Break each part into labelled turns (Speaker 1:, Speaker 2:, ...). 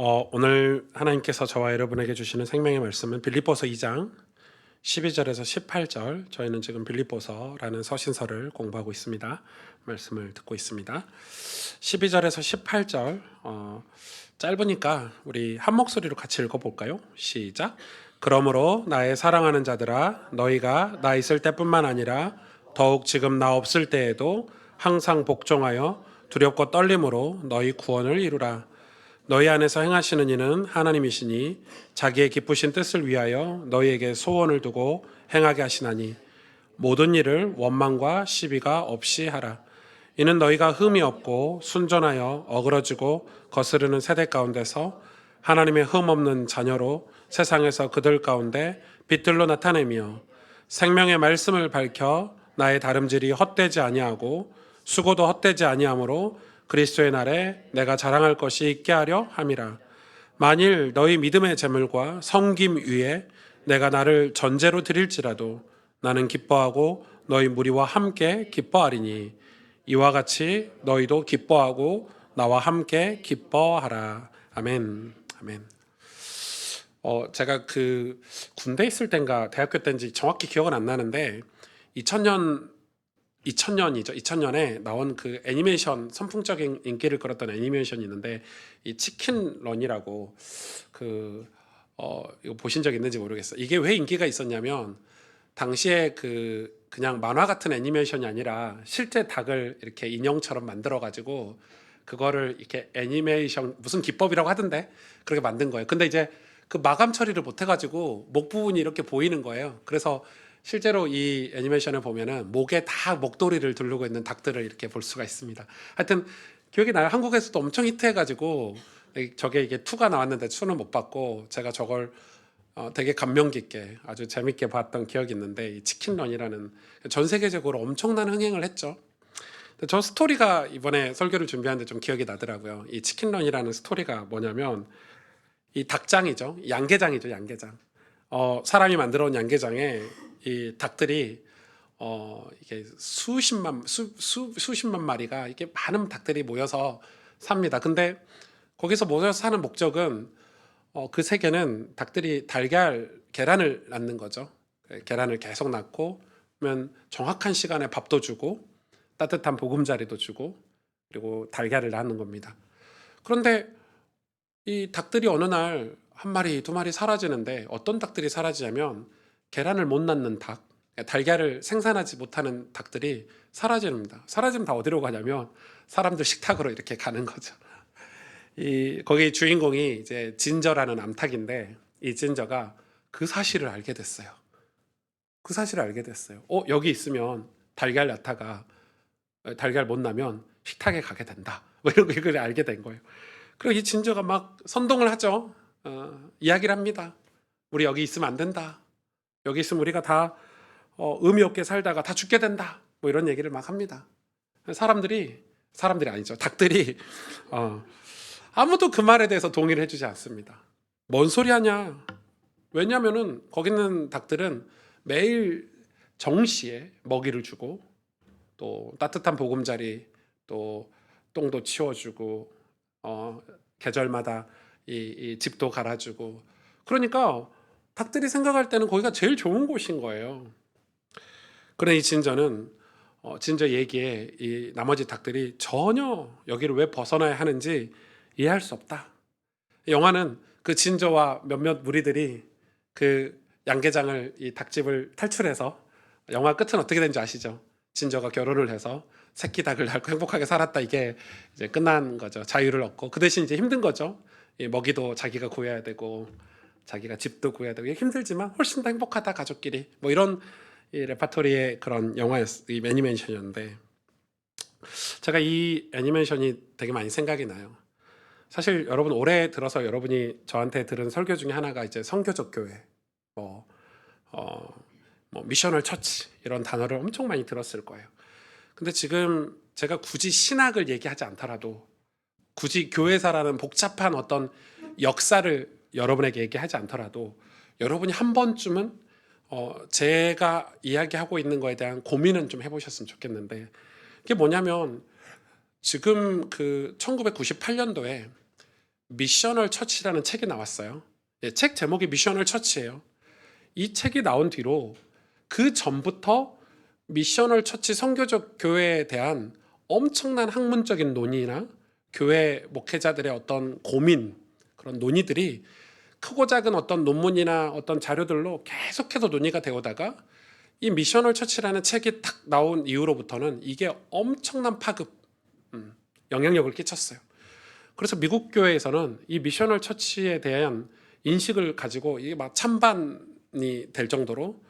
Speaker 1: 오늘 하나님께서 저와 여러분에게 주시는 생명의 말씀은 빌립보서 2장 12절에서 18절. 저희는 지금 빌립보서라는 서신서를 공부하고 있습니다. 말씀을 듣고 있습니다. 12절에서 18절 짧으니까 우리 한 목소리로 같이 읽어볼까요? 시작. 그러므로 나의 사랑하는 자들아, 너희가 나 있을 때뿐만 아니라 더욱 지금 나 없을 때에도 항상 복종하여 두렵고 떨림으로 너희 구원을 이루라. 너희 안에서 행하시는 이는 하나님이시니 자기의 기쁘신 뜻을 위하여 너희에게 소원을 두고 행하게 하시나니 모든 일을 원망과 시비가 없이 하라. 이는 너희가 흠이 없고 순전하여 어그러지고 거스르는 세대 가운데서 하나님의 흠 없는 자녀로 세상에서 그들 가운데 빛들로 나타내며 생명의 말씀을 밝혀 나의 다름질이 헛되지 아니하고 수고도 헛되지 아니하므로 그리스도의 날에 내가 자랑할 것이 있게 하려 함이라. 만일 너희 믿음의 재물과 섬김 위에 내가 나를 전제로 드릴지라도 나는 기뻐하고 너희 무리와 함께 기뻐하리니 이와 같이 너희도 기뻐하고 나와 함께 기뻐하라. 아멘. 아멘. 제가 그 군대 있을 땐가 대학교 때인지 정확히 기억은 안 나는데 2000년이죠. 2000년에 나온 그 애니메이션, 선풍적인 인기를 끌었던 애니메이션이 있는데 이 치킨 런이라고 이거 보신 적 있는지 모르겠어요. 이게 왜 인기가 있었냐면 당시에 그냥 만화 같은 애니메이션이 아니라 실제 닭을 이렇게 인형처럼 만들어 가지고 그거를 이렇게 애니메이션 무슨 기법이라고 하던데 그렇게 만든 거예요. 근데 이제 그 마감 처리를 못 해가지고 목 부분이 이렇게 보이는 거예요. 그래서 실제로 이 애니메이션을 보면은 목에 다 목도리를 두르고 있는 닭들을 이렇게 볼 수가 있습니다. 하여튼 기억이 나요. 한국에서도 엄청 히트해가지고 저게 이게 2가 나왔는데 2는 못 봤고 제가 저걸 되게 감명 깊게 아주 재밌게 봤던 기억이 있는데 이 치킨런이라는 전 세계적으로 엄청난 흥행을 했죠. 저 스토리가 이번에 설교를 준비하는데 좀 기억이 나더라고요. 이 치킨런이라는 스토리가 뭐냐면 이 닭장이죠. 양계장이죠. 양계장. 사람이 만들어 온 양계장에 이 닭들이 이게 수십만 마리가 이게 많은 닭들이 모여서 삽니다. 근데 거기서 모여서 사는 목적은 그 세계는 닭들이 계란을 낳는 거죠. 계란을 계속 낳고 그러면 정확한 시간에 밥도 주고 따뜻한 보금자리도 주고 그리고 달걀을 낳는 겁니다. 그런데 이 닭들이 어느 날 한 마리, 두 마리 사라지는데 어떤 닭들이 사라지냐면 계란을 못 낳는 닭, 달걀을 생산하지 못하는 닭들이 사라집니다. 사라지면 다 어디로 가냐면 사람들 식탁으로 이렇게 가는 거죠. 거기 주인공이 이제 진저라는 암탉인데 이 진저가 그 사실을 알게 됐어요. 그 사실을 알게 됐어요. 여기 있으면 달걀 낳다가 달걀 못 나면 식탁에 가게 된다. 뭐 이런 걸 알게 된 거예요. 그리고 이 진저가 막 선동을 하죠. 이야기를 합니다. 우리 여기 있으면 안 된다. 여기 있으면 우리가 다 의미 없게 살다가 다 죽게 된다. 뭐 이런 얘기를 막 합니다. 사람들이 아니죠. 닭들이 아무도 그 말에 대해서 동의를 해주지 않습니다. 뭔 소리 하냐? 왜냐하면은 거기 있는 닭들은 매일 정시에 먹이를 주고 또 따뜻한 보금자리 또 똥도 치워주고 계절마다 이 집도 갈아주고 그러니까 닭들이 생각할 때는 거기가 제일 좋은 곳인 거예요. 그런데 이 진저 얘기에 이 나머지 닭들이 전혀 여기를 왜 벗어나야 하는지 이해할 수 없다. 영화는 그 진저와 몇몇 무리들이 그 양계장을 이 닭집을 탈출해서 영화 끝은 어떻게 되는지 아시죠? 진저가 결혼을 해서 새끼 닭을 낳고 행복하게 살았다. 이게 이제 끝난 거죠. 자유를 얻고 그 대신 이제 힘든 거죠. 이 먹이도 자기가 구해야 되고 자기가 집도 구해야 되고 힘들지만 훨씬 더 행복하다 가족끼리 뭐 이런 이 레파토리의 그런 이 애니메이션이었는데 제가 이 애니메이션이 되게 많이 생각이 나요. 사실 여러분 올해 들어서 여러분이 저한테 들은 설교 중에 하나가 이제 성교적 교회, 뭐, 뭐 미셔널 처치 이런 단어를 엄청 많이 들었을 거예요. 근데 지금 제가 굳이 신학을 얘기하지 않더라도 굳이 교회사라는 복잡한 어떤 역사를 여러분에게 얘기하지 않더라도 여러분이 한 번쯤은 제가 이야기하고 있는 거에 대한 고민은 좀 해보셨으면 좋겠는데 이게 뭐냐면 지금 그 1998년도에 미셔널 처치라는 책이 나왔어요. 예, 책 제목이 미셔널 처치예요. 이 책이 나온 뒤로 그 전부터 미셔널 처치 선교적 교회에 대한 엄청난 학문적인 논의나 교회 목회자들의 어떤 고민, 그런 논의들이 크고 작은 어떤 논문이나 어떤 자료들로 계속해서 논의가 되오다가 이 미셔널 처치라는 책이 딱 나온 이후로부터는 이게 엄청난 파급, 영향력을 끼쳤어요. 그래서 미국 교회에서는 이 미셔널 처치에 대한 인식을 가지고 이게 막 찬반이 될 정도로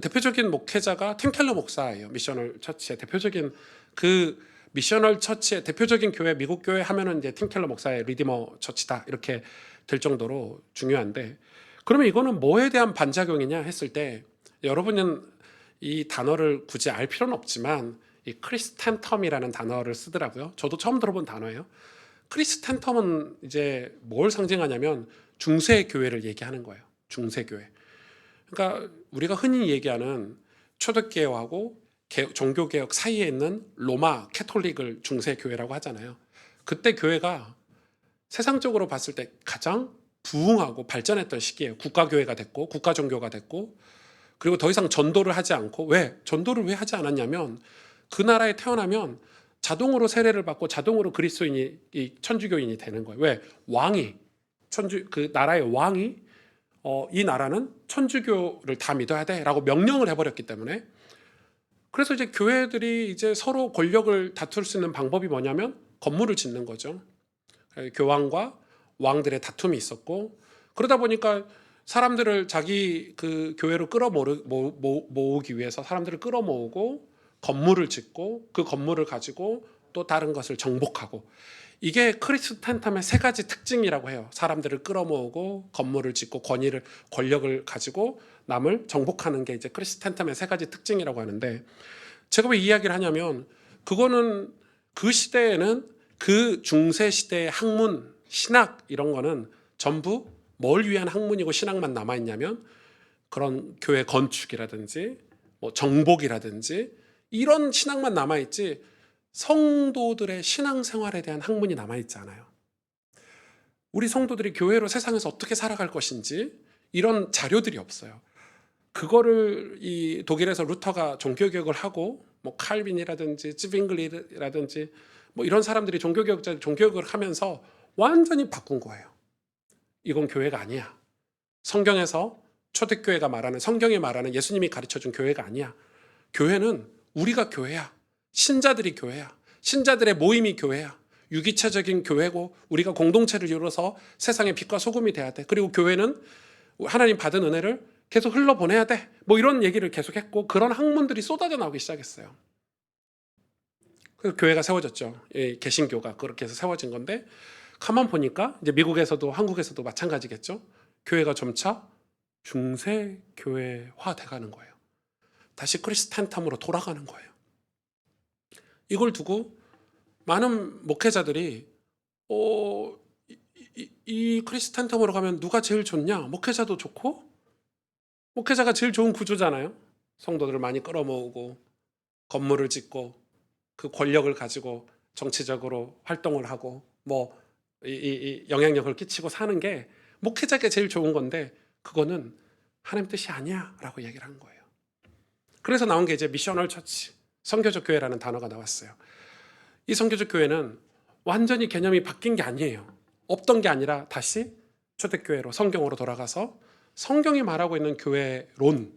Speaker 1: 대표적인 목회자가 팀 켈러 목사예요. 미셔널 처치의 대표적인 그 미셔널 처치의 대표적인 교회, 미국 교회 하면은 이제 팀 켈러 목사의 리디머 처치다 이렇게 될 정도로 중요한데, 그러면 이거는 뭐에 대한 반작용이냐 했을 때, 여러분은 이 단어를 굳이 알 필요는 없지만 이 크리스텐텀이라는 단어를 쓰더라고요. 저도 처음 들어본 단어예요. 크리스텐텀은 이제 뭘 상징하냐면 중세 교회를 얘기하는 거예요. 중세 교회. 그러니까 우리가 흔히 얘기하는 초대교회하고 종교개혁 사이에 있는 로마 캐톨릭을 중세 교회라고 하잖아요. 그때 교회가 세상적으로 봤을 때 가장 부흥하고 발전했던 시기예요. 국가교회가 됐고 국가종교가 됐고, 그리고 더 이상 전도를 하지 않고, 전도를 왜 하지 않았냐면 그 나라에 태어나면 자동으로 세례를 받고 자동으로 그리스도인이, 천주교인이 되는 거예요. 왜? 왕이, 그 나라의 왕이 이 나라는 천주교를 다 믿어야 돼라고 명령을 해버렸기 때문에. 그래서 이제 교회들이 이제 서로 권력을 다툴 수 있는 방법이 뭐냐면 건물을 짓는 거죠. 교황과 왕들의 다툼이 있었고, 그러다 보니까 사람들을 자기 그 교회로 끌어모으기 위해서 사람들을 끌어모으고 건물을 짓고 그 건물을 가지고 또 다른 것을 정복하고, 이게 크리스텐텀의 세 가지 특징이라고 해요. 사람들을 끌어모으고 건물을 짓고 권력을 가지고 남을 정복하는 게 이제 크리스텐텀의 세 가지 특징이라고 하는데, 제가 왜 이 이야기를 하냐면 그거는 그 시대에는 그 중세 시대의 학문, 신학 이런 거는 전부 뭘 위한 학문이고 신학만 남아 있냐면 그런 교회 건축이라든지 뭐 정복이라든지 이런 신학만 남아 있지 성도들의 신앙생활에 대한 학문이 남아 있지 않아요. 우리 성도들이 교회로 세상에서 어떻게 살아갈 것인지 이런 자료들이 없어요. 그거를 이 독일에서 루터가 종교개혁을 하고 뭐 칼빈이라든지 찌빙글리라든지 뭐 이런 사람들이 종교개혁을 하면서 완전히 바꾼 거예요. 이건 교회가 아니야. 성경에서 초대교회가 말하는, 성경이 말하는 예수님이 가르쳐준 교회가 아니야. 교회는 우리가 교회야. 신자들이 교회야. 신자들의 모임이 교회야. 유기체적인 교회고 우리가 공동체를 이루어서 세상의 빛과 소금이 돼야 돼. 그리고 교회는 하나님 받은 은혜를 계속 흘러보내야 돼. 뭐 이런 얘기를 계속 했고, 그런 학문들이 쏟아져 나오기 시작했어요. 그래서 교회가 세워졌죠. 개신교가 그렇게 해서 세워진 건데, 가만 보니까 이제 미국에서도 한국에서도 마찬가지겠죠. 교회가 점차 중세 교회화 돼가는 거예요. 다시 크리스텐텀으로 돌아가는 거예요. 이걸 두고 많은 목회자들이 이 크리스텐텀으로 가면 누가 제일 좋냐? 목회자도 좋고, 목회자가 제일 좋은 구조잖아요. 성도들을 많이 끌어모으고 건물을 짓고 그 권력을 가지고 정치적으로 활동을 하고 뭐 영향력을 끼치고 사는 게 목회자에게 제일 좋은 건데, 그거는 하나님 뜻이 아니야 라고 얘기를 한 거예요. 그래서 나온 게 이제 미셔널 처치, 선교적 교회라는 단어가 나왔어요. 이 선교적 교회는 완전히 개념이 바뀐 게 아니에요. 없던 게 아니라 다시 초대교회로, 성경으로 돌아가서 성경이 말하고 있는 교회론,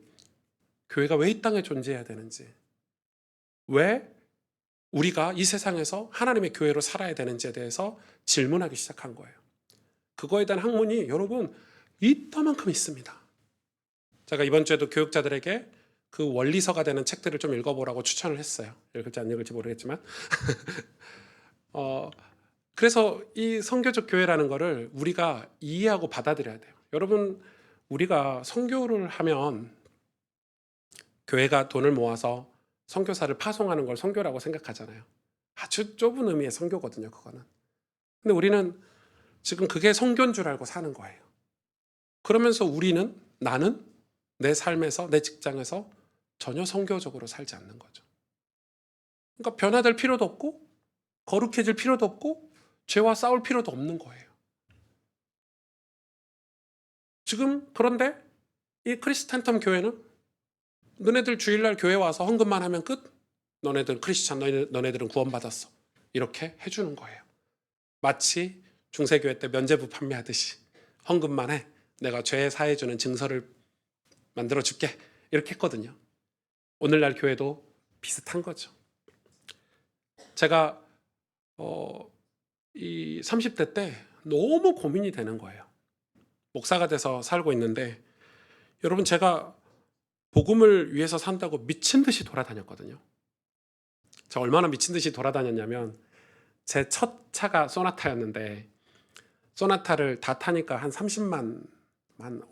Speaker 1: 교회가 왜 이 땅에 존재해야 되는지, 왜 우리가 이 세상에서 하나님의 교회로 살아야 되는지에 대해서 질문하기 시작한 거예요. 그거에 대한 학문이 여러분 이따만큼 있습니다. 제가 이번 주에도 교육자들에게 그 원리서가 되는 책들을 좀 읽어보라고 추천을 했어요. 읽을지 안 읽을지 모르겠지만 그래서 이 선교적 교회라는 거를 우리가 이해하고 받아들여야 돼요. 여러분, 우리가 선교를 하면 교회가 돈을 모아서 선교사를 파송하는 걸 선교라고 생각하잖아요. 아주 좁은 의미의 선교거든요, 그거는. 근데 우리는 지금 그게 선교인 줄 알고 사는 거예요. 그러면서 나는 내 삶에서, 내 직장에서 전혀 선교적으로 살지 않는 거죠. 그러니까 변화될 필요도 없고 거룩해질 필요도 없고 죄와 싸울 필요도 없는 거예요. 지금 그런데 이 크리스탄텀 교회는 너네들 주일날 교회 와서 헌금만 하면 끝? 너네들 크리스찬, 너네들은 구원받았어. 이렇게 해주는 거예요. 마치 중세교회 때 면죄부 판매하듯이 헌금만 해. 내가 죄 사해주는 증서를 만들어줄게. 이렇게 했거든요. 오늘날 교회도 비슷한 거죠. 제가 이 30대 때 너무 고민이 되는 거예요. 목사가 돼서 살고 있는데 여러분, 제가 복음을 위해서 산다고 미친 듯이 돌아다녔거든요. 저 얼마나 미친 듯이 돌아다녔냐면 제 첫 차가 소나타였는데 소나타를 다 타니까 한 30만, 한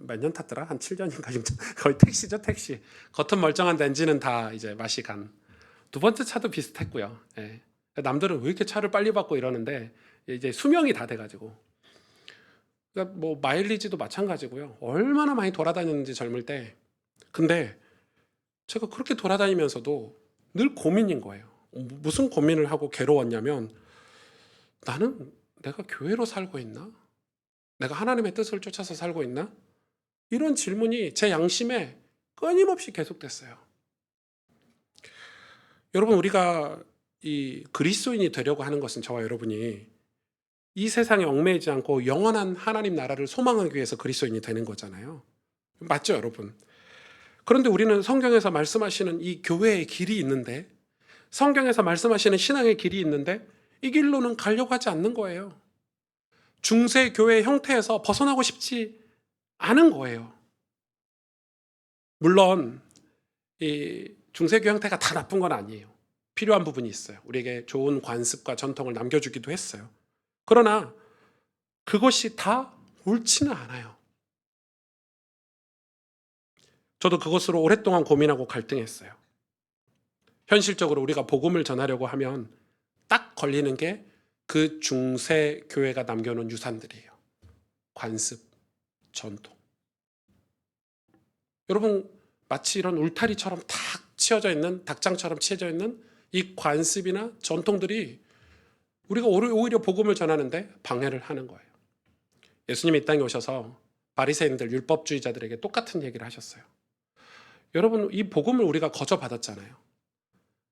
Speaker 1: 몇 년 탔더라? 한 7년인가 6년. 거의 택시죠, 택시. 겉은 멀쩡한데 엔진은 다 이제 맛이 간. 두 번째 차도 비슷했고요. 예. 남들은 왜 이렇게 차를 빨리 받고 이러는데 이제 수명이 다 돼가지고. 그러니까 뭐 마일리지도 마찬가지고요. 얼마나 많이 돌아다녔는지 젊을 때. 근데 제가 그렇게 돌아다니면서도 늘 고민인 거예요. 무슨 고민을 하고 괴로웠냐면, 나는 내가 교회로 살고 있나? 내가 하나님의 뜻을 쫓아서 살고 있나? 이런 질문이 제 양심에 끊임없이 계속됐어요. 여러분, 우리가 이 그리스도인이 되려고 하는 것은 저와 여러분이 이 세상에 얽매이지 않고 영원한 하나님 나라를 소망하기 위해서 그리스도인이 되는 거잖아요. 맞죠, 여러분? 그런데 우리는 성경에서 말씀하시는 이 교회의 길이 있는데, 성경에서 말씀하시는 신앙의 길이 있는데 이 길로는 가려고 하지 않는 거예요. 중세 교회의 형태에서 벗어나고 싶지 않은 거예요. 물론 이 중세교 형태가 다 나쁜 건 아니에요. 필요한 부분이 있어요. 우리에게 좋은 관습과 전통을 남겨주기도 했어요. 그러나 그것이 다 옳지는 않아요. 저도 그것으로 오랫동안 고민하고 갈등했어요. 현실적으로 우리가 복음을 전하려고 하면 딱 걸리는 게 그 중세 교회가 남겨놓은 유산들이에요. 관습, 전통. 여러분, 마치 이런 울타리처럼 탁 치어져 있는, 닭장처럼 치어져 있는 이 관습이나 전통들이 우리가 오히려 복음을 전하는데 방해를 하는 거예요. 예수님이 이 땅에 오셔서 바리새인들, 율법주의자들에게 똑같은 얘기를 하셨어요. 여러분, 이 복음을 우리가 거저받았잖아요.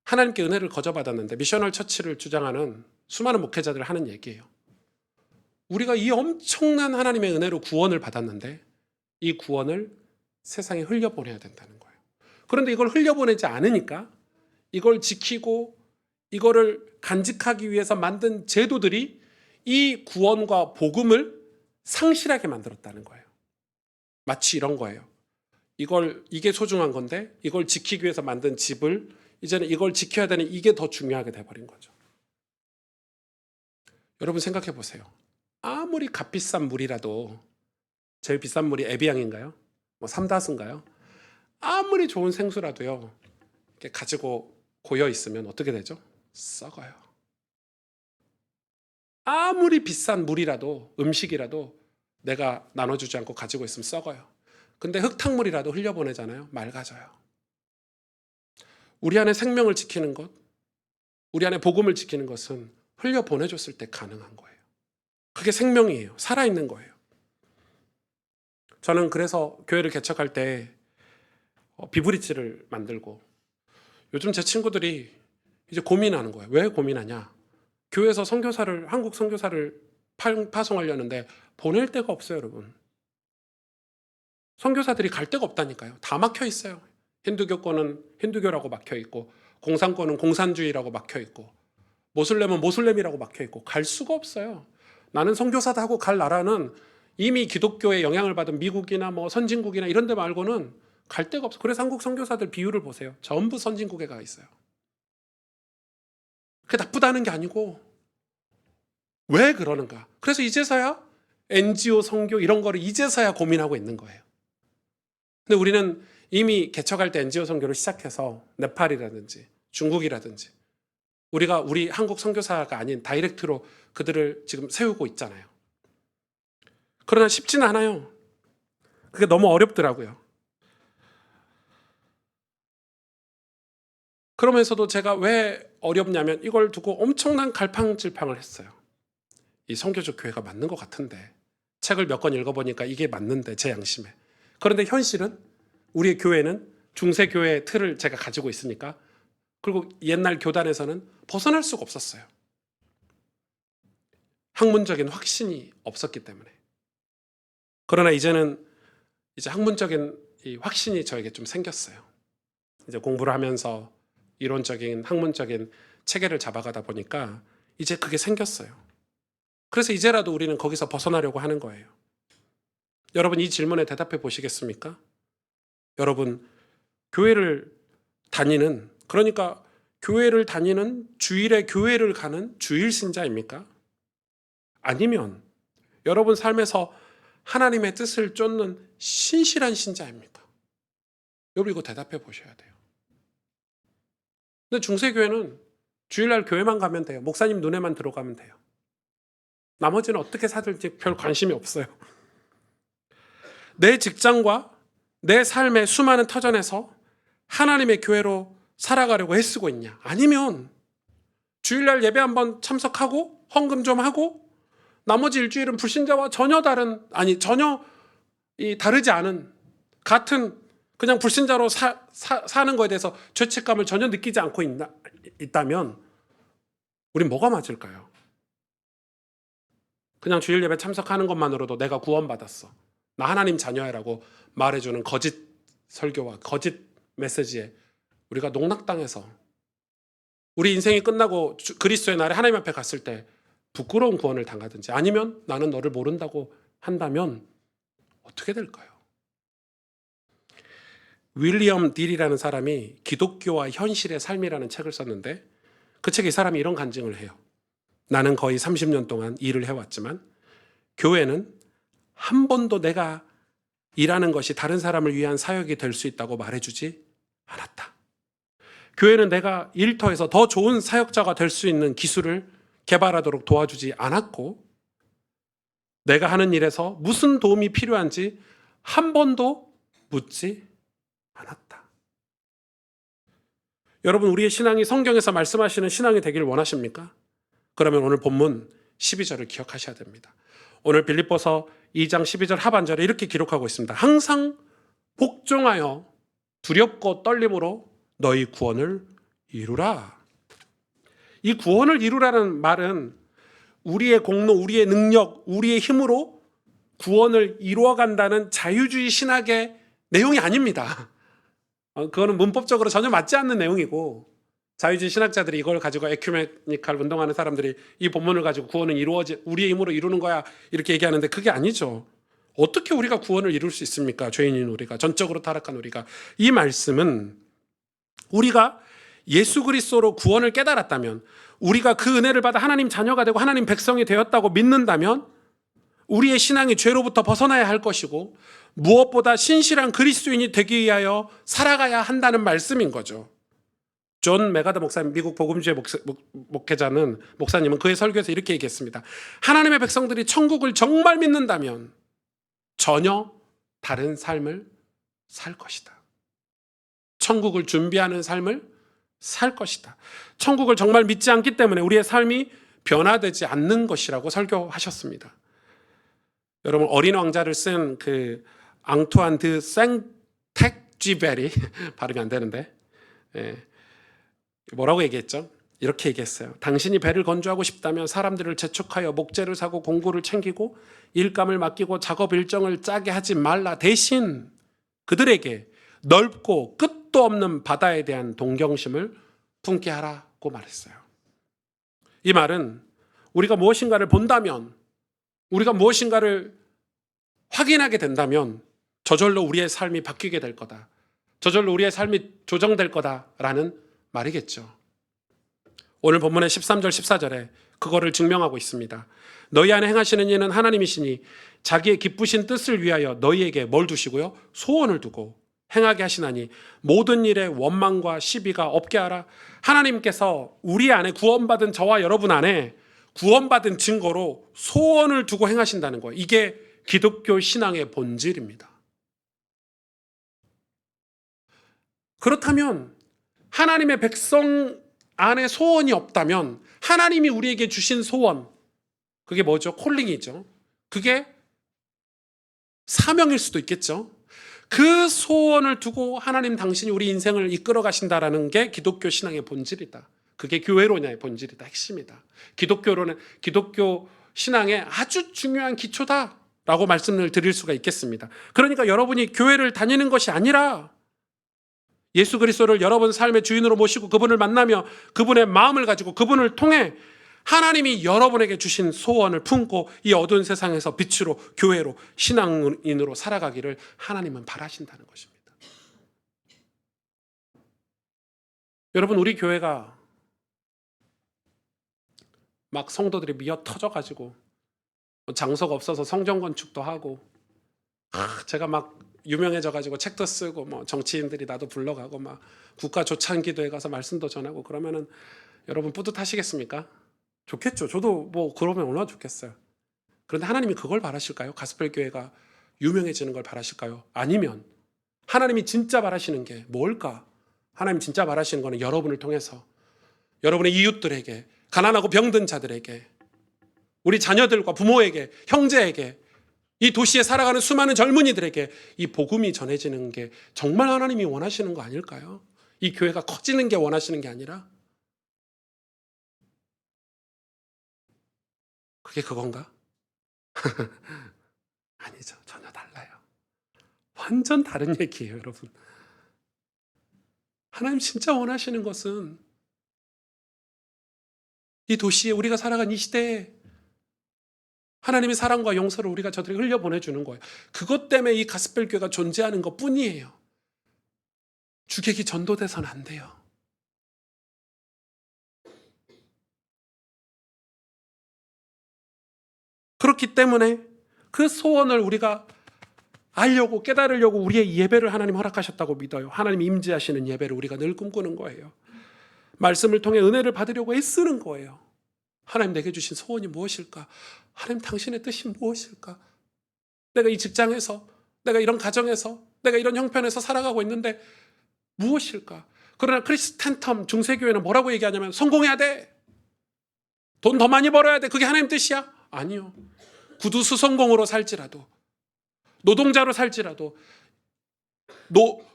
Speaker 1: 하나님께 은혜를 거저받았는데, 미셔널 처치를 주장하는 수많은 목회자들 하는 얘기예요. 우리가 이 엄청난 하나님의 은혜로 구원을 받았는데 이 구원을 세상에 흘려보내야 된다는 거예요. 그런데 이걸 흘려보내지 않으니까 이걸 지키고 이거를 간직하기 위해서 만든 제도들이 이 구원과 복음을 상실하게 만들었다는 거예요. 마치 이런 거예요. 이게 소중한 건데 이걸 지키기 위해서 만든 집을 이제는 이걸 지켜야 되는 이게 더 중요하게 돼버린 거죠. 여러분, 생각해 보세요. 아무리 값비싼 물이라도, 제일 비싼 물이 에비앙인가요? 뭐 삼다수인가요? 아무리 좋은 생수라도요, 이렇게 가지고 고여 있으면 어떻게 되죠? 썩어요. 아무리 비싼 물이라도, 음식이라도 내가 나눠주지 않고 가지고 있으면 썩어요. 근데 흙탕물이라도 흘려보내잖아요. 맑아져요. 우리 안에 생명을 지키는 것, 우리 안에 복음을 지키는 것은 흘려보내줬을 때 가능한 거예요. 그게 생명이에요. 살아있는 거예요. 저는 그래서 교회를 개척할 때 비브리지를 만들고, 요즘 제 친구들이 이제 고민하는 거예요. 왜 고민하냐? 교회에서 선교사를, 한국 선교사를 파송하려는데 보낼 데가 없어요, 여러분. 선교사들이 갈 데가 없다니까요. 다 막혀 있어요. 힌두교권은 힌두교라고 막혀 있고, 공산권은 공산주의라고 막혀 있고, 모슬렘은 모슬렘이라고 막혀 있고, 갈 수가 없어요. 나는 선교사다 하고 갈 나라는 이미 기독교의 영향을 받은 미국이나 뭐 선진국이나 이런 데 말고는 갈 데가 없어요. 그래서 한국 선교사들 비율을 보세요. 전부 선진국에 가 있어요. 그게 나쁘다는 게 아니고, 왜 그러는가? 그래서 이제서야 NGO 선교 이런 거를 이제서야 고민하고 있는 거예요. 근데 우리는 이미 개척할 때 NGO 선교를 시작해서 네팔이라든지 중국이라든지 우리 한국 선교사가 아닌 다이렉트로 그들을 지금 세우고 있잖아요. 그러나 쉽지는 않아요. 그게 너무 어렵더라고요. 그러면서도 제가 왜 어렵냐면 이걸 두고 엄청난 갈팡질팡을 했어요. 이 선교적 교회가 맞는 것 같은데 책을 몇 권 읽어보니까 이게 맞는데, 제 양심에. 그런데 현실은 우리의 교회는 중세교회의 틀을 제가 가지고 있으니까, 그리고 옛날 교단에서는 벗어날 수가 없었어요. 학문적인 확신이 없었기 때문에. 그러나 이제는 이제 학문적인 이 확신이 저에게 좀 생겼어요. 이제 공부를 하면서 이론적인 학문적인 체계를 잡아가다 보니까 이제 그게 생겼어요. 그래서 이제라도 우리는 거기서 벗어나려고 하는 거예요. 여러분, 이 질문에 대답해 보시겠습니까? 여러분, 교회를 다니는, 그러니까 교회를 다니는, 주일에 교회를 가는 주일 신자입니까? 아니면 여러분 삶에서 하나님의 뜻을 쫓는 신실한 신자입니까? 여러분, 이거 대답해 보셔야 돼요. 근데 중세교회는 주일날 교회만 가면 돼요. 목사님 눈에만 들어가면 돼요. 나머지는 어떻게 살든지 별 관심이 없어요. 내 직장과 내 삶의 수많은 터전에서 하나님의 교회로 살아가려고 애쓰고 있냐? 아니면 주일날 예배 한번 참석하고 헌금 좀 하고 나머지 일주일은 불신자와 전혀 다르지 않은, 같은 그냥 불신자로 사는 거에 대해서 죄책감을 전혀 느끼지 않고 있다면 우린 뭐가 맞을까요? 그냥 주일 예배 참석하는 것만으로도 내가 구원받았어, 나 하나님 자녀야라고 말해주는 거짓 설교와 거짓 메시지에 우리가 농락당해서 우리 인생이 끝나고 그리스도의 날에 하나님 앞에 갔을 때 부끄러운 구원을 당하든지, 아니면 나는 너를 모른다고 한다면 어떻게 될까요? 윌리엄 딜이라는 사람이 기독교와 현실의 삶이라는 책을 썼는데, 그 책에 이 사람이 이런 간증을 해요. 나는 거의 30년 동안 일을 해왔지만 교회는 한 번도 내가 일하는 것이 다른 사람을 위한 사역이 될 수 있다고 말해주지 않았다. 교회는 내가 일터에서 더 좋은 사역자가 될 수 있는 기술을 개발하도록 도와주지 않았고, 내가 하는 일에서 무슨 도움이 필요한지 한 번도 묻지 않았다. 여러분, 우리의 신앙이 성경에서 말씀하시는 신앙이 되기를 원하십니까? 그러면 오늘 본문 12절을 기억하셔야 됩니다. 오늘 빌립보서 2장 12절 하반절에 이렇게 기록하고 있습니다. 항상 복종하여 두렵고 떨림으로 너희 구원을 이루라. 이 구원을 이루라는 말은 우리의 공로, 우리의 능력, 우리의 힘으로 구원을 이루어간다는 자유주의 신학의 내용이 아닙니다. 그거는 문법적으로 전혀 맞지 않는 내용이고, 자유주의 신학자들이 이걸 가지고 에큐메니칼 운동하는 사람들이 이 본문을 가지고 구원은 우리의 힘으로 이루는 거야 이렇게 얘기하는데 그게 아니죠. 어떻게 우리가 구원을 이룰 수 있습니까? 죄인인 우리가, 전적으로 타락한 우리가. 이 말씀은 우리가 예수 그리스도로 구원을 깨달았다면, 우리가 그 은혜를 받아 하나님 자녀가 되고 하나님 백성이 되었다고 믿는다면 우리의 신앙이 죄로부터 벗어나야 할 것이고, 무엇보다 신실한 그리스도인이 되기 위하여 살아가야 한다는 말씀인 거죠. 존 메가더 목사님, 미국 복음주의 목사님은 그의 설교에서 이렇게 얘기했습니다. 하나님의 백성들이 천국을 정말 믿는다면 전혀 다른 삶을 살 것이다. 천국을 준비하는 삶을 살 것이다. 천국을 정말 믿지 않기 때문에 우리의 삶이 변화되지 않는 것이라고 설교하셨습니다. 여러분, 어린 왕자를 쓴 그 앙투안 드 생텍쥐베리 발음이 안 되는데, 뭐라고 얘기했죠? 이렇게 얘기했어요. 당신이 배를 건조하고 싶다면 사람들을 재촉하여 목재를 사고 공구를 챙기고 일감을 맡기고 작업 일정을 짜게 하지 말라. 대신 그들에게 넓고 끝도 없는 바다에 대한 동경심을 품게 하라고 말했어요. 이 말은 우리가 무엇인가를 본다면, 우리가 무엇인가를 확인하게 된다면 저절로 우리의 삶이 바뀌게 될 거다, 저절로 우리의 삶이 조정될 거다라는 말이겠죠. 오늘 본문의 13절 14절에 그거를 증명하고 있습니다. 너희 안에 행하시는 이는 하나님이시니 자기의 기쁘신 뜻을 위하여 너희에게 뭘 두시고요? 소원을 두고 행하게 하시나니 모든 일에 원망과 시비가 없게 하라. 하나님께서 우리 안에, 구원받은 저와 여러분 안에 구원받은 증거로 소원을 두고 행하신다는 거예요. 이게 기독교 신앙의 본질입니다. 그렇다면 하나님의 백성 안에 소원이 없다면 하나님이 우리에게 주신 소원, 그게 뭐죠? 콜링이죠. 그게 사명일 수도 있겠죠. 그 소원을 두고 하나님 당신이 우리 인생을 이끌어 가신다라는 게 기독교 신앙의 본질이다. 그게 교회론의 본질이다. 핵심이다. 기독교 신앙의 아주 중요한 기초다라고 말씀을 드릴 수가 있겠습니다. 그러니까 여러분이 교회를 다니는 것이 아니라 예수 그리스도를 여러분 삶의 주인으로 모시고 그분을 만나며 그분의 마음을 가지고 그분을 통해 하나님이 여러분에게 주신 소원을 품고 이 어두운 세상에서 빛으로 교회로 신앙인으로 살아가기를 하나님은 바라신다는 것입니다. 여러분, 우리 교회가 막 성도들이 미어 터져가지고 장소가 없어서 성전 건축도 하고 제가 막 유명해져가지고 책도 쓰고 뭐 정치인들이 나도 불러가고 막 국가 조찬기도에 가서 말씀도 전하고 그러면은 여러분 뿌듯하시겠습니까? 좋겠죠. 저도 뭐 그러면 얼마나 좋겠어요. 그런데 하나님이 그걸 바라실까요? 가스펠 교회가 유명해지는 걸 바라실까요? 아니면 하나님이 진짜 바라시는 게 뭘까? 하나님 진짜 바라시는 거는 여러분을 통해서 여러분의 이웃들에게, 가난하고 병든 자들에게, 우리 자녀들과 부모에게, 형제에게, 이 도시에 살아가는 수많은 젊은이들에게 이 복음이 전해지는 게 정말 하나님이 원하시는 거 아닐까요? 이 교회가 커지는 게 원하시는 게 아니라 그게 그건가? 아니죠. 전혀 달라요. 완전 다른 얘기예요, 여러분. 하나님 진짜 원하시는 것은 이 도시에 우리가 살아간 이 시대에 하나님의 사랑과 용서를 우리가 저들에게 흘려보내주는 거예요. 그것 때문에 이 가스펠 교회가 존재하는 것 뿐이에요. 주객이 전도돼서는 안 돼요. 그렇기 때문에 그 소원을 우리가 알려고 깨달으려고 우리의 예배를 하나님 허락하셨다고 믿어요. 하나님 임재하시는 예배를 우리가 늘 꿈꾸는 거예요. 말씀을 통해 은혜를 받으려고 애쓰는 거예요. 하나님 내게 주신 소원이 무엇일까? 하나님 당신의 뜻이 무엇일까? 내가 이 직장에서, 내가 이런 가정에서, 내가 이런 형편에서 살아가고 있는데 무엇일까? 그러나 크리스텐텀 중세교회는 뭐라고 얘기하냐면 성공해야 돼. 돈 더 많이 벌어야 돼. 그게 하나님 뜻이야? 아니요. 구두수성공으로 살지라도, 노동자로 살지라도,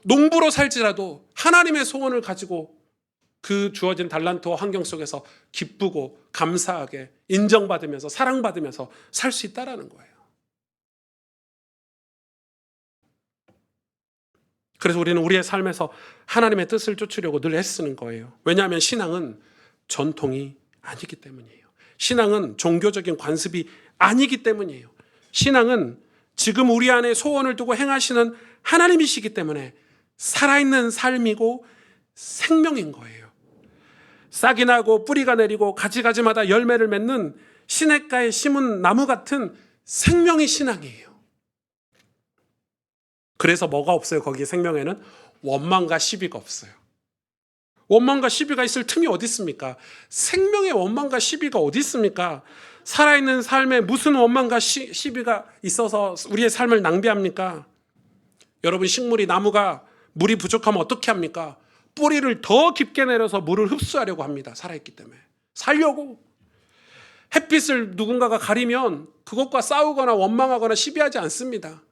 Speaker 1: 농부로 살지라도 하나님의 소원을 가지고 그 주어진 달란트와 환경 속에서 기쁘고 감사하게 인정받으면서 사랑받으면서 살 수 있다라는 거예요. 그래서 우리는 우리의 삶에서 하나님의 뜻을 쫓으려고 늘 애쓰는 거예요. 왜냐하면 신앙은 전통이 아니기 때문이에요. 신앙은 종교적인 관습이 아니기 때문이에요. 신앙은 지금 우리 안에 소원을 두고 행하시는 하나님이시기 때문에 살아있는 삶이고 생명인 거예요. 싹이 나고 뿌리가 내리고 가지가지마다 열매를 맺는 시냇가에 심은 나무 같은 생명이 신앙이에요. 그래서 뭐가 없어요? 거기 생명에는 원망과 시비가 없어요. 원망과 시비가 있을 틈이 어디 있습니까? 생명의 원망과 시비가 어디 있습니까? 살아있는 삶에 무슨 원망과 시비가 있어서 우리의 삶을 낭비합니까? 여러분, 식물이, 나무가 물이 부족하면 어떻게 합니까? 뿌리를 더 깊게 내려서 물을 흡수하려고 합니다. 살아있기 때문에. 살려고. 햇빛을 누군가가 가리면 그것과 싸우거나 원망하거나 시비하지 않습니다.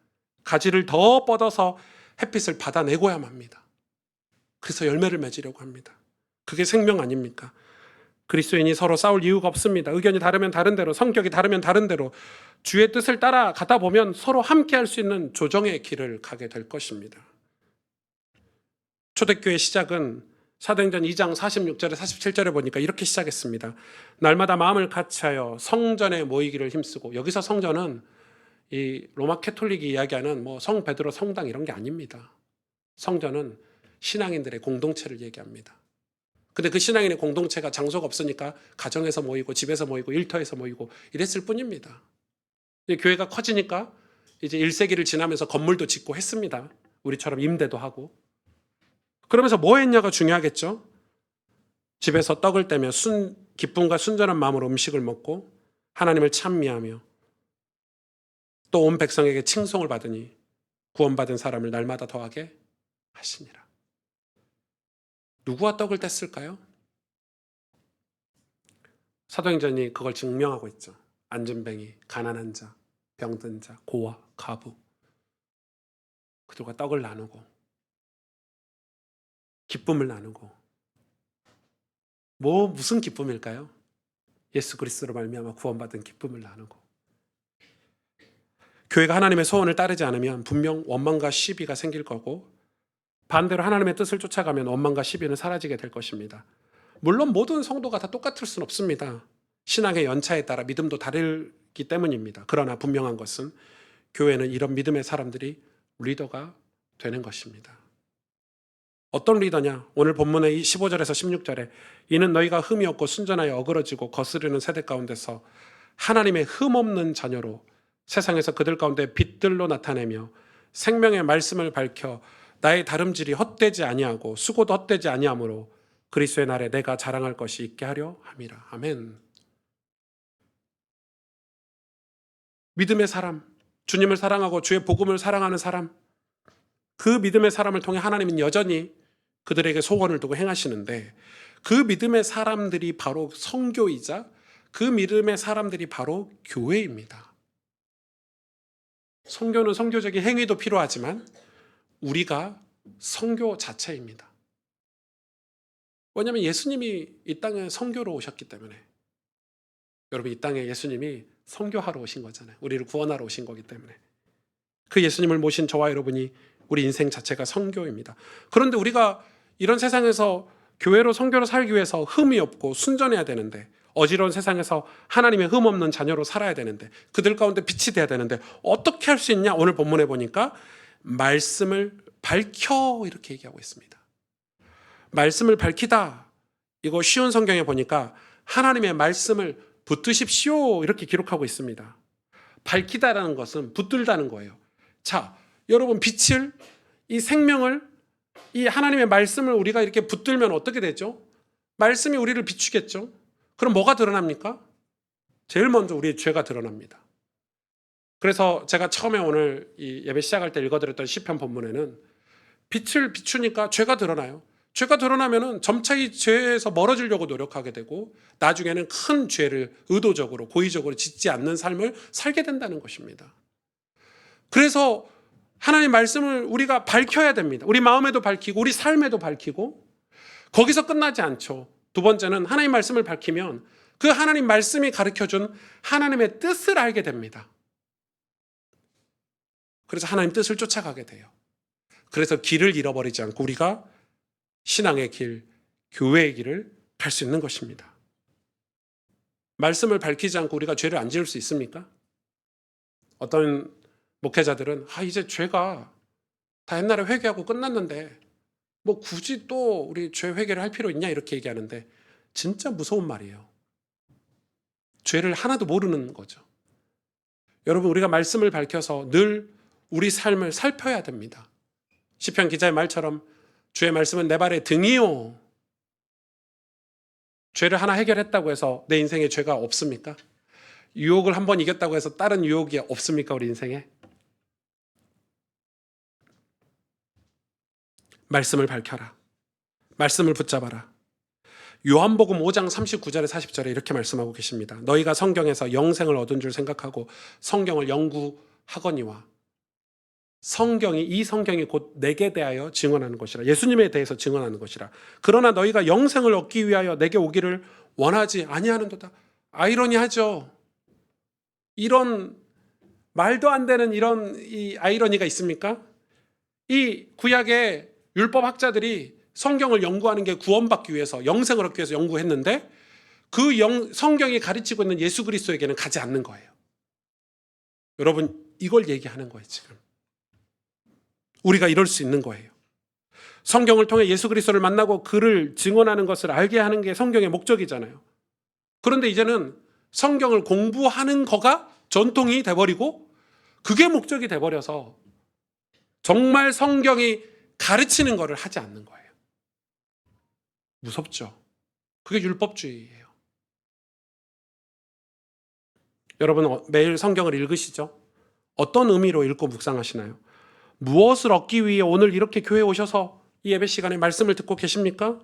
Speaker 1: 가지를 더 뻗어서 햇빛을 받아내고야만 합니다. 그래서 열매를 맺으려고 합니다. 그게 생명 아닙니까? 그리스도인이 서로 싸울 이유가 없습니다. 의견이 다르면 다른 대로, 성격이 다르면 다른 대로 주의 뜻을 따라 가다 보면 서로 함께 할 수 있는 조정의 길을 가게 될 것입니다. 초대교회 시작은 사도행전 2장 46절에 47절에 보니까 이렇게 시작했습니다. 날마다 마음을 같이하여 성전에 모이기를 힘쓰고, 여기서 성전은 이 로마 캐톨릭이 이야기하는 뭐 성 베드로 성당 이런 게 아닙니다. 성전은 신앙인들의 공동체를 얘기합니다. 근데 그 신앙인의 공동체가 장소가 없으니까 가정에서 모이고 집에서 모이고 일터에서 모이고 이랬을 뿐입니다. 교회가 커지니까 이제 1세기를 지나면서 건물도 짓고 했습니다. 우리처럼 임대도 하고. 그러면서 뭐 했냐가 중요하겠죠. 집에서 떡을 떼며 기쁨과 순전한 마음으로 음식을 먹고 하나님을 찬미하며 또 온 백성에게 칭송을 받으니 구원받은 사람을 날마다 더하게 하시니라. 누구와 떡을 뗐을까요? 사도행전이 그걸 증명하고 있죠. 안전뱅이, 가난한 자, 병든 자, 고아, 가부. 그들과 떡을 나누고 기쁨을 나누고 무슨 기쁨일까요? 예수 그리스도로 말미암아 구원받은 기쁨을 나누고 교회가 하나님의 소원을 따르지 않으면 분명 원망과 시비가 생길 거고 반대로 하나님의 뜻을 쫓아가면 원망과 시비는 사라지게 될 것입니다. 물론 모든 성도가 다 똑같을 수는 없습니다. 신앙의 연차에 따라 믿음도 다르기 때문입니다. 그러나 분명한 것은 교회는 이런 믿음의 사람들이 리더가 되는 것입니다. 어떤 리더냐? 오늘 본문의 15절에서 16절에 이는 너희가 흠이 없고 순전하여 어그러지고 거스르는 세대 가운데서 하나님의 흠 없는 자녀로 세상에서 그들 가운데 빛들로 나타내며 생명의 말씀을 밝혀 나의 다름질이 헛되지 아니하고 수고도 헛되지 아니하므로 그리스도의 날에 내가 자랑할 것이 있게 하려 함이라. 아멘. 믿음의 사람, 주님을 사랑하고 주의 복음을 사랑하는 사람, 그 믿음의 사람을 통해 하나님은 여전히 그들에게 소원을 두고 행하시는데 그 믿음의 사람들이 바로 성교이자 그 믿음의 사람들이 바로 교회입니다. 성교는 성교적인 행위도 필요하지만 우리가 성교 자체입니다. 왜냐하면 예수님이 이 땅에 성교로 오셨기 때문에. 여러분, 이 땅에 예수님이 성교하러 오신 거잖아요. 우리를 구원하러 오신 거기 때문에. 그 예수님을 모신 저와 여러분이 우리 인생 자체가 성교입니다. 그런데 우리가 이런 세상에서 교회로 성교로 살기 위해서 흠이 없고 순전해야 되는데, 어지러운 세상에서 하나님의 흠 없는 자녀로 살아야 되는데, 그들 가운데 빛이 돼야 되는데 어떻게 할 수 있냐? 오늘 본문에 보니까 말씀을 밝혀 이렇게 얘기하고 있습니다. 말씀을 밝히다. 이거 쉬운 성경에 보니까 하나님의 말씀을 붙드십시오 이렇게 기록하고 있습니다. 밝히다라는 것은 붙들다는 거예요. 자, 여러분, 빛을, 이 생명을, 이 하나님의 말씀을 우리가 이렇게 붙들면 어떻게 되죠? 말씀이 우리를 비추겠죠? 그럼 뭐가 드러납니까? 제일 먼저 우리의 죄가 드러납니다. 그래서 제가 처음에 오늘 이 예배 시작할 때 읽어드렸던 시편 본문에는 빛을 비추니까 죄가 드러나요. 죄가 드러나면은 점차 이 죄에서 멀어지려고 노력하게 되고 나중에는 큰 죄를 의도적으로 고의적으로 짓지 않는 삶을 살게 된다는 것입니다. 그래서 하나님 말씀을 우리가 밝혀야 됩니다. 우리 마음에도 밝히고 우리 삶에도 밝히고 거기서 끝나지 않죠. 두 번째는 하나님 말씀을 밝히면 그 하나님 말씀이 가르쳐준 하나님의 뜻을 알게 됩니다. 그래서 하나님 뜻을 쫓아가게 돼요. 그래서 길을 잃어버리지 않고 우리가 신앙의 길, 교회의 길을 갈 수 있는 것입니다. 말씀을 밝히지 않고 우리가 죄를 안 지을 수 있습니까? 어떤 목회자들은 이제 죄가 다 옛날에 회개하고 끝났는데 뭐 굳이 또 우리 죄 회개를 할 필요 있냐 이렇게 얘기하는데 진짜 무서운 말이에요. 죄를 하나도 모르는 거죠. 여러분, 우리가 말씀을 밝혀서 늘 우리 삶을 살펴야 됩니다. 시편 기자의 말처럼 주의 말씀은 내 발의 등이요. 죄를 하나 해결했다고 해서 내 인생에 죄가 없습니까? 유혹을 한번 이겼다고 해서 다른 유혹이 없습니까? 우리 인생에? 말씀을 밝혀라. 말씀을 붙잡아라. 요한복음 5장 39절에 40절에 이렇게 말씀하고 계십니다. 너희가 성경에서 영생을 얻은 줄 생각하고 성경을 연구하거니와 이 성경이 곧 내게 대하여 증언하는 것이라. 예수님에 대해서 증언하는 것이라. 그러나 너희가 영생을 얻기 위하여 내게 오기를 원하지 아니하는도다. 아이러니하죠. 이런 말도 안 되는 이런 이 아이러니가 있습니까? 이 구약의 율법학자들이 성경을 연구하는 게 구원받기 위해서, 영생을 얻기 위해서 연구했는데 그 성경이 가르치고 있는 예수 그리스도에게는 가지 않는 거예요. 여러분, 이걸 얘기하는 거예요. 지금 우리가 이럴 수 있는 거예요. 성경을 통해 예수 그리스도를 만나고 그를 증언하는 것을 알게 하는 게 성경의 목적이잖아요. 그런데 이제는 성경을 공부하는 거가 전통이 돼버리고 그게 목적이 돼버려서 정말 성경이 가르치는 거를 하지 않는 거예요. 무섭죠? 그게 율법주의예요. 여러분, 매일 성경을 읽으시죠? 어떤 의미로 읽고 묵상하시나요? 무엇을 얻기 위해 오늘 이렇게 교회에 오셔서 이 예배 시간에 말씀을 듣고 계십니까?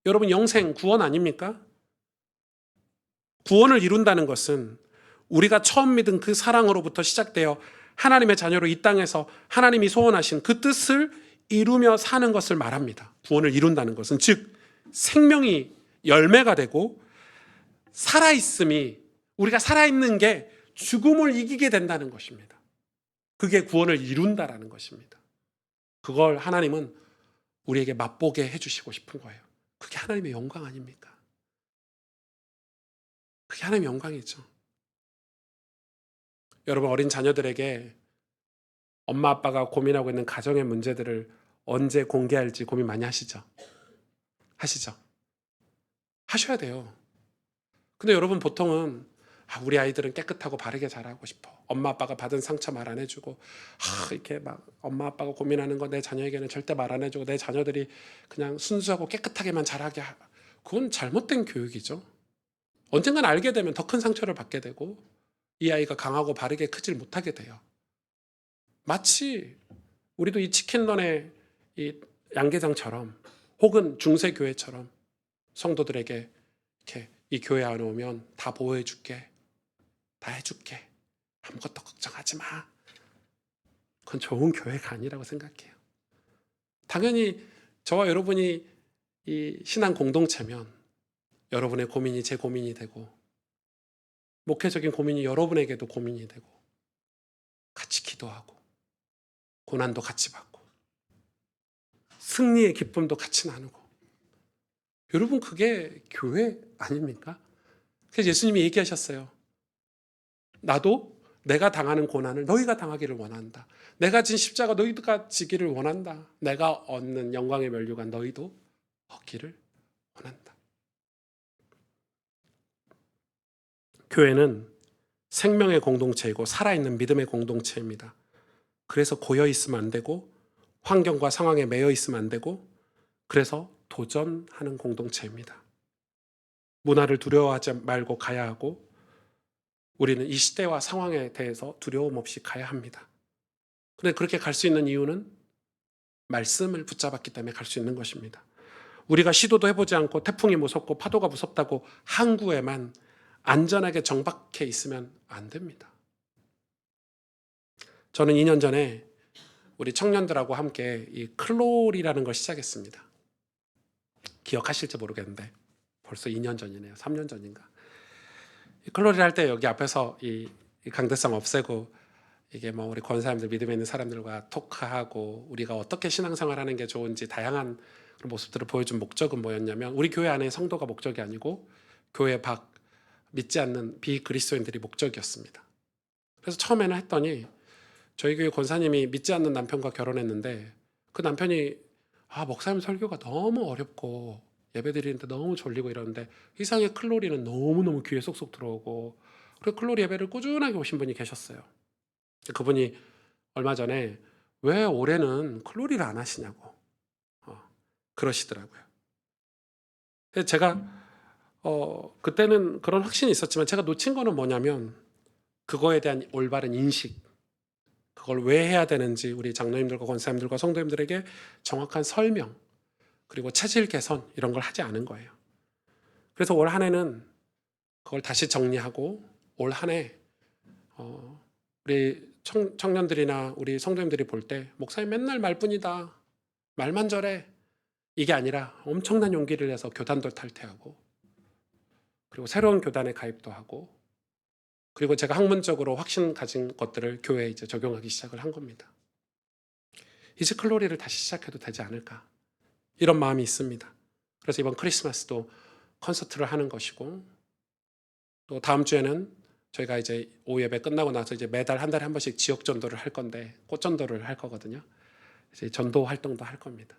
Speaker 1: 여러분, 영생, 구원 아닙니까? 구원을 이룬다는 것은 우리가 처음 믿은 그 사랑으로부터 시작되어 하나님의 자녀로 이 땅에서 하나님이 소원하신 그 뜻을 이루며 사는 것을 말합니다. 구원을 이룬다는 것은 즉 생명이 열매가 되고 살아있음이, 우리가 살아있는 게 죽음을 이기게 된다는 것입니다. 그게 구원을 이룬다라는 것입니다. 그걸 하나님은 우리에게 맛보게 해주시고 싶은 거예요. 그게 하나님의 영광 아닙니까? 그게 하나님의 영광이죠. 여러분, 어린 자녀들에게 엄마 아빠가 고민하고 있는 가정의 문제들을 언제 공개할지 고민 많이 하시죠? 하시죠? 하셔야 돼요. 근데 여러분, 보통은 우리 아이들은 깨끗하고 바르게 자라고 싶어. 엄마 아빠가 받은 상처 말 안 해주고, 이렇게 막 엄마 아빠가 고민하는 거 내 자녀에게는 절대 말 안 해주고, 내 자녀들이 그냥 순수하고 깨끗하게만 자라게 그건 잘못된 교육이죠. 언젠간 알게 되면 더 큰 상처를 받게 되고 이 아이가 강하고 바르게 크질 못하게 돼요. 마치 우리도 이 치킨런의 이 양계장처럼 혹은 중세교회처럼 성도들에게 이렇게 이 교회 안에 오면 다 보호해 줄게, 다 해줄게, 아무것도 걱정하지 마. 그건 좋은 교회가 아니라고 생각해요. 당연히 저와 여러분이 이 신앙 공동체면 여러분의 고민이 제 고민이 되고 목회적인 고민이 여러분에게도 고민이 되고 같이 기도하고 고난도 같이 받고 승리의 기쁨도 같이 나누고, 여러분 그게 교회 아닙니까? 그래서 예수님이 얘기하셨어요. 나도 내가 당하는 고난을 너희가 당하기를 원한다. 내가 진 십자가 너희가 지기를 원한다. 내가 얻는 영광의 면류관 너희도 얻기를 원한다. 교회는 생명의 공동체이고 살아있는 믿음의 공동체입니다. 그래서 고여 있으면 안 되고 환경과 상황에 매여 있으면 안 되고 그래서 도전하는 공동체입니다. 문화를 두려워하지 말고 가야 하고 우리는 이 시대와 상황에 대해서 두려움 없이 가야 합니다. 그런데 그렇게 갈 수 있는 이유는 말씀을 붙잡았기 때문에 갈 수 있는 것입니다. 우리가 시도도 해보지 않고 태풍이 무섭고 파도가 무섭다고 항구에만 안전하게 정박해 있으면 안 됩니다. 저는 2년 전에 우리 청년들하고 함께 이 클롤이라는 걸 시작했습니다. 기억하실지 모르겠는데 벌써 2년 전이네요. 3년 전인가. 클롤이 할 때 여기 앞에서 이 강대상 없애고 이게 뭐 우리 권사님들, 믿음에 있는 사람들과 토크하고 우리가 어떻게 신앙생활하는 게 좋은지 다양한 그런 모습들을 보여준 목적은 뭐였냐면, 우리 교회 안에 성도가 목적이 아니고 교회 밖 믿지 않는 비그리스도인들이 목적이었습니다. 그래서 처음에는 했더니 저희 교회 권사님이 믿지 않는 남편과 결혼했는데 그 남편이 목사님 설교가 너무 어렵고 예배 드리는데 너무 졸리고 이러는데 이상하게 클로리는 너무너무 귀에 쏙쏙 들어오고, 그리고 클로리 예배를 꾸준하게 오신 분이 계셨어요. 그분이 얼마 전에 왜 올해는 클로리를 안 하시냐고 그러시더라고요. 제가 그때는 그런 확신이 있었지만 제가 놓친 거는 뭐냐면 그거에 대한 올바른 인식, 그걸 왜 해야 되는지 우리 장로님들과 권사님들과 성도님들에게 정확한 설명, 그리고 체질 개선 이런 걸 하지 않은 거예요. 그래서 올 한 해는 그걸 다시 정리하고 올 한 해 우리 청년들이나 우리 성도님들이 볼 때 목사님 맨날 말뿐이다, 말만 저래, 이게 아니라 엄청난 용기를 내서 교단도 탈퇴하고 그리고 새로운 교단에 가입도 하고, 그리고 제가 학문적으로 확신 가진 것들을 교회에 이제 적용하기 시작을 한 겁니다. 이제 클로리를 다시 시작해도 되지 않을까, 이런 마음이 있습니다. 그래서 이번 크리스마스도 콘서트를 하는 것이고, 또 다음 주에는 저희가 이제 오후 예배 끝나고 나서 이제 매달 한 달에 한 번씩 지역 전도를 할 건데, 꽃 전도를 할 거거든요. 이제 전도 활동도 할 겁니다.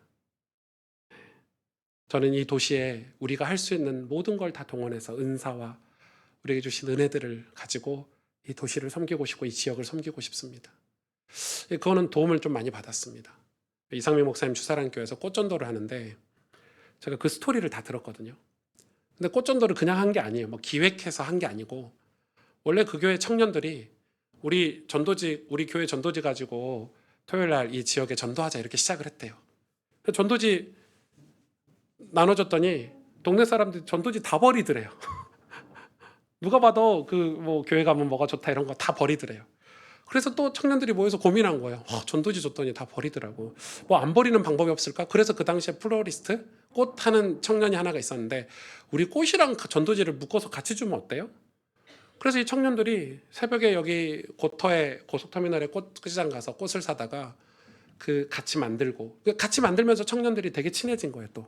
Speaker 1: 저는 이 도시에 우리가 할 수 있는 모든 걸 다 동원해서 은사와 우리에게 주신 은혜들을 가지고 이 도시를 섬기고 싶고 이 지역을 섬기고 싶습니다. 그거는 도움을 좀 많이 받았습니다. 이상민 목사님 주사랑교회에서 꽃전도를 하는데 제가 그 스토리를 다 들었거든요. 근데 꽃전도를 그냥 한 게 아니에요. 뭐 기획해서 한 게 아니고 원래 그 교회 청년들이 우리 교회 전도지 가지고 토요일 날 이 지역에 전도하자 이렇게 시작을 했대요. 전도지 나눠줬더니 동네 사람들이 전도지 다 버리더래요. 누가 봐도 그 뭐 교회 가면 뭐가 좋다 이런 거 다 버리더래요. 그래서 또 청년들이 모여서 고민한 거예요. 전도지 줬더니 다 버리더라고. 뭐 안 버리는 방법이 없을까? 그래서 그 당시에 플로리스트 꽃 하는 청년이 하나가 있었는데 우리 꽃이랑 전도지를 묶어서 같이 주면 어때요? 그래서 이 청년들이 새벽에 여기 고터에 고속터미널에 꽃시장 가서 꽃을 사다가 그 같이 만들고 같이 만들면서 청년들이 되게 친해진 거예요 또.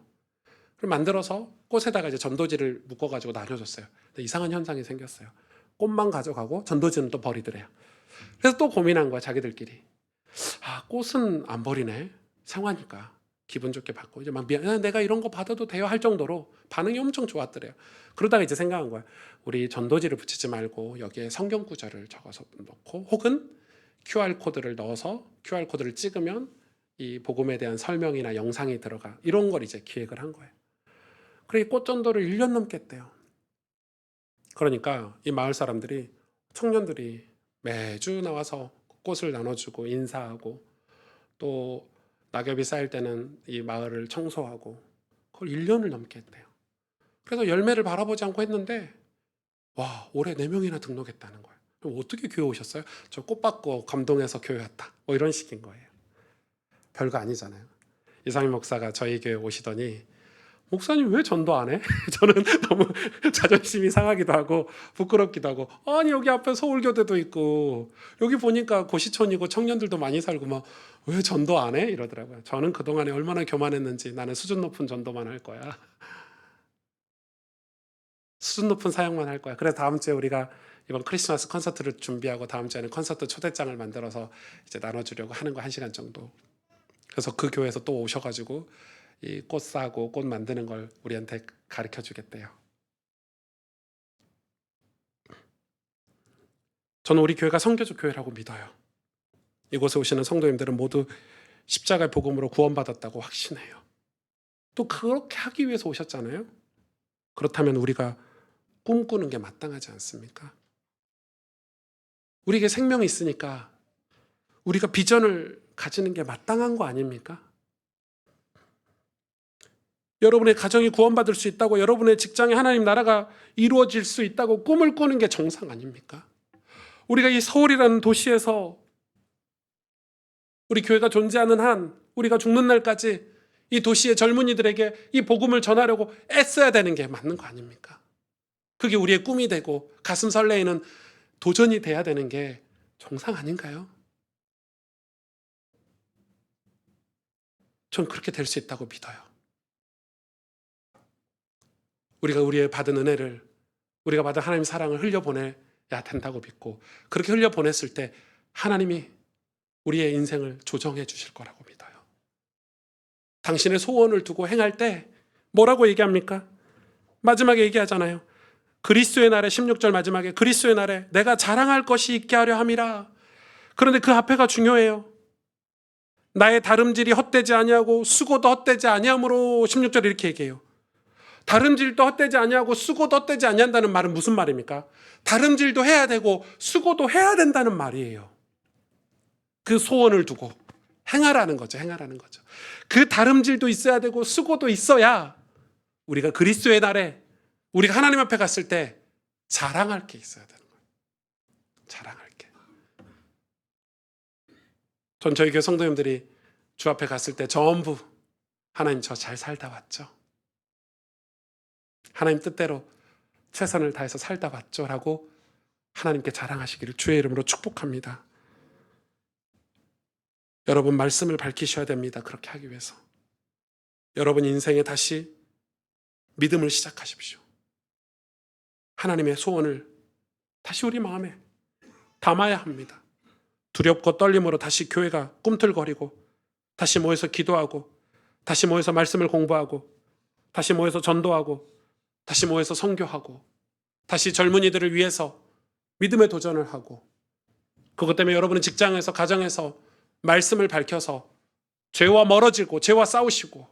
Speaker 1: 그걸 만들어서 꽃에다가 이제 전도지를 묶어가지고 나눠줬어요. 근데 이상한 현상이 생겼어요. 꽃만 가져가고 전도지는 또 버리더래요. 그래서 또 고민한 거야 자기들끼리. 꽃은 안 버리네. 생화니까 기분 좋게 받고 이제 막 미안, 내가 이런 거 받아도 돼요 할 정도로 반응이 엄청 좋았더래요. 그러다가 이제 생각한 거야. 우리 전도지를 붙이지 말고 여기에 성경 구절을 적어서 넣고 혹은 QR 코드를 넣어서 QR 코드를 찍으면 이 복음에 대한 설명이나 영상이 들어가. 이런 걸 이제 기획을 한 거예요. 그래 꽃전도를 1년 넘게 했대요. 그러니까 이 마을 사람들이 청년들이 매주 나와서 꽃을 나눠주고 인사하고 또 낙엽이 쌓일 때는 이 마을을 청소하고 그걸 1년을 넘게 했대요. 그래서 열매를 바라보지 않고 했는데 와 올해 4명이나 등록했다는 거예요. 그럼 어떻게 교회 오셨어요? 저 꽃 받고 감동해서 교회 왔다. 뭐 이런 식인 거예요. 별거 아니잖아요. 이상민 목사가 저희 교회 오시더니 목사님 왜 전도 안 해? 저는 너무 자존심이 상하기도 하고 부끄럽기도 하고 아니 여기 앞에 서울교대도 있고 여기 보니까 고시촌이고 청년들도 많이 살고 막 왜 전도 안 해? 이러더라고요. 저는 그동안에 얼마나 교만했는지 나는 수준 높은 전도만 할 거야. 수준 높은 사역만 할 거야. 그래서 다음 주에 우리가 이번 크리스마스 콘서트를 준비하고 다음 주에는 콘서트 초대장을 만들어서 이제 나눠주려고 하는 거 1시간 정도. 그래서 그 교회에서 또 오셔가지고 이 꽃 싸고 꽃 만드는 걸 우리한테 가르쳐 주겠대요. 저는 우리 교회가 선교적 교회라고 믿어요. 이곳에 오시는 성도님들은 모두 십자가의 복음으로 구원받았다고 확신해요. 또 그렇게 하기 위해서 오셨잖아요. 그렇다면 우리가 꿈꾸는 게 마땅하지 않습니까? 우리에게 생명이 있으니까 우리가 비전을 가지는 게 마땅한 거 아닙니까? 여러분의 가정이 구원받을 수 있다고 여러분의 직장에 하나님 나라가 이루어질 수 있다고 꿈을 꾸는 게 정상 아닙니까? 우리가 이 서울이라는 도시에서 우리 교회가 존재하는 한 우리가 죽는 날까지 이 도시의 젊은이들에게 이 복음을 전하려고 애써야 되는 게 맞는 거 아닙니까? 그게 우리의 꿈이 되고 가슴 설레이는 도전이 돼야 되는 게 정상 아닌가요? 전 그렇게 될 수 있다고 믿어요. 우리가 우리의 받은 은혜를 우리가 받은 하나님의 사랑을 흘려보내야 된다고 믿고 그렇게 흘려보냈을 때 하나님이 우리의 인생을 조정해 주실 거라고 믿어요. 당신의 소원을 두고 행할 때 뭐라고 얘기합니까? 마지막에 얘기하잖아요. 그리스도의 날에 16절 마지막에 그리스도의 날에 내가 자랑할 것이 있게 하려 함이라. 그런데 그 앞에가 중요해요. 나의 다름질이 헛되지 아니하고 수고도 헛되지 아니함으로 16절 이렇게 얘기해요. 다름질도 헛되지 아니하고 수고도 헛되지 아니한다는 말은 무슨 말입니까? 다름질도 해야 되고 수고도 해야 된다는 말이에요. 그 소원을 두고 행하라는 거죠. 행하라는 거죠. 그 다름질도 있어야 되고 수고도 있어야 우리가 그리스도의 날에 우리가 하나님 앞에 갔을 때 자랑할 게 있어야 되는 거예요. 자랑할 게. 전 저희 교회 성도님들이 주 앞에 갔을 때 전부 하나님 저 잘 살다 왔죠. 하나님 뜻대로 최선을 다해서 살다 왔죠 라고 하나님께 자랑하시기를 주의 이름으로 축복합니다. 여러분 말씀을 밝히셔야 됩니다. 그렇게 하기 위해서. 여러분 인생에 다시 믿음을 시작하십시오. 하나님의 소원을 다시 우리 마음에 담아야 합니다. 두렵고 떨림으로 다시 교회가 꿈틀거리고 다시 모여서 기도하고 다시 모여서 말씀을 공부하고 다시 모여서 전도하고 다시 모여서 선교하고 다시 젊은이들을 위해서 믿음의 도전을 하고 그것 때문에 여러분은 직장에서 가정에서 말씀을 밝혀서 죄와 멀어지고 죄와 싸우시고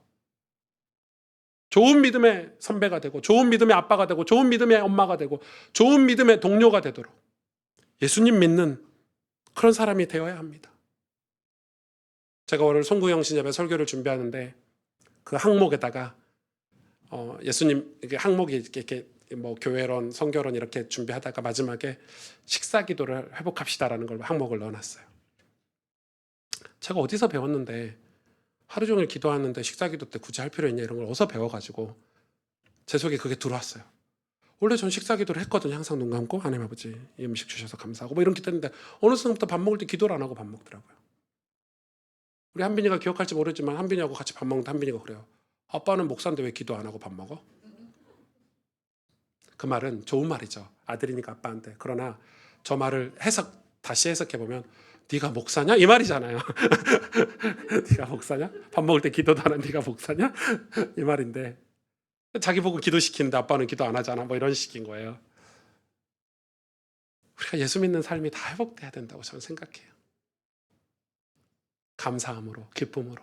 Speaker 1: 좋은 믿음의 선배가 되고 좋은 믿음의 아빠가 되고 좋은 믿음의 엄마가 되고 좋은 믿음의 동료가 되도록 예수님 믿는 그런 사람이 되어야 합니다. 제가 오늘 송구영신예배 설교를 준비하는데 그 항목에다가 예수님 이게 항목이 이렇게 뭐 교회론, 성교론 이렇게 준비하다가 마지막에 식사 기도를 회복합시다라는 걸 항목을 넣어놨어요. 제가 어디서 배웠는데 하루 종일 기도하는데 식사 기도 때 굳이 할 필요 있냐 이런 걸 어디서 배워가지고 제 속에 그게 들어왔어요. 원래 전 식사 기도를 했거든요. 항상 눈 감고 하나님 아버지 이 음식 주셔서 감사하고 뭐 이런 기도했는데 어느 순간부터 밥 먹을 때 기도를 안 하고 밥 먹더라고요. 우리 한빈이가 기억할지 모르지만 한빈이하고 같이 밥 먹는데 한빈이가 그래요. 아빠는 목사인데 왜 기도 안 하고 밥 먹어? 그 말은 좋은 말이죠. 아들이니까 아빠한테. 그러나 저 말을 다시 해석해보면 네가 목사냐? 이 말이잖아요. 네가 목사냐? 밥 먹을 때 기도도 안 하는 네가 목사냐? 이 말인데 자기 보고 기도시키는데 아빠는 기도 안 하잖아. 뭐 이런 식인 거예요. 우리가 예수 믿는 삶이 다 회복돼야 된다고 저는 생각해요. 감사함으로, 기쁨으로.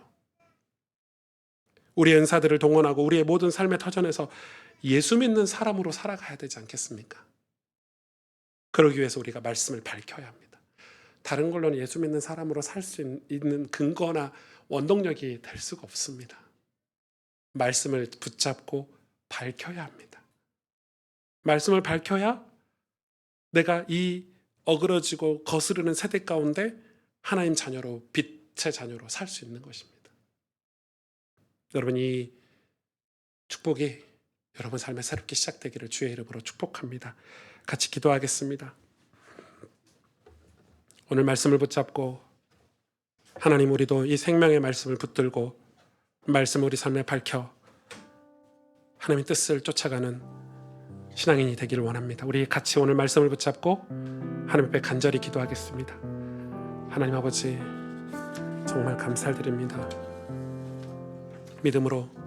Speaker 1: 우리의 은사들을 동원하고 우리의 모든 삶의 터전에서 예수 믿는 사람으로 살아가야 되지 않겠습니까? 그러기 위해서 우리가 말씀을 밝혀야 합니다. 다른 걸로는 예수 믿는 사람으로 살 수 있는 근거나 원동력이 될 수가 없습니다. 말씀을 붙잡고 밝혀야 합니다. 말씀을 밝혀야 내가 이 어그러지고 거스르는 세대 가운데 하나님 자녀로, 빛의 자녀로 살 수 있는 것입니다. 여러분, 이 축복이 여러분 삶에 새롭게 시작되기를 주의 이름으로 축복합니다. 같이 기도하겠습니다. 오늘 말씀을 붙잡고 하나님, 우리도 이 생명의 말씀을 붙들고 말씀을 우리 삶에 밝혀 하나님의 뜻을 쫓아가는 신앙인이 되기를 원합니다. 우리 같이 오늘 말씀을 붙잡고 하나님 앞에 간절히 기도하겠습니다. 하나님 아버지, 정말 감사드립니다. 믿음으로